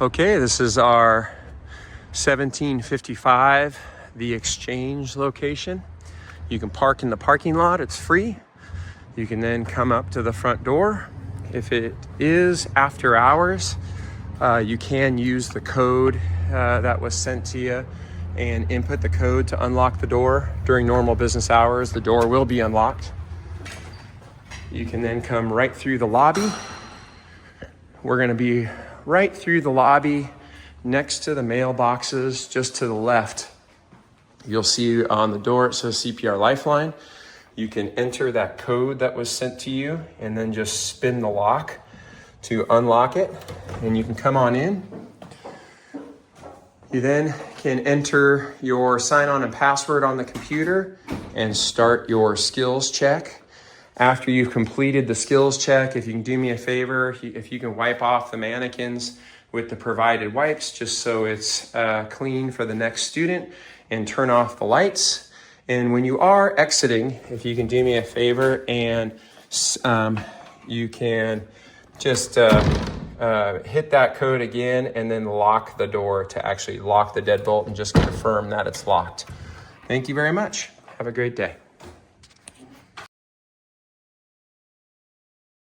Okay, this is our 1755, the Exchange location. You can park in the parking lot, it's free. You can then come up to the front door. If it is after hours, you can use the code that was sent to you and input the code to unlock the door. During normal business hours, the door will be unlocked. You can then come right through the lobby. We're gonna be right through the lobby next to the mailboxes, just to the left. You'll see on the door, it says CPR Lifeline. You can enter that code that was sent to you and then just spin the lock to unlock it, and you can come on in. You then can enter your sign-on and password on the computer and start your skills check. After you've completed the skills check, if you can do me a favor, if you can wipe off the mannequins with the provided wipes, just so it's clean for the next student, and turn off the lights. And when you are exiting, if you can do me a favor and you can just hit that code again and then lock the door to actually lock the deadbolt and just confirm that it's locked. Thank you very much. Have a great day.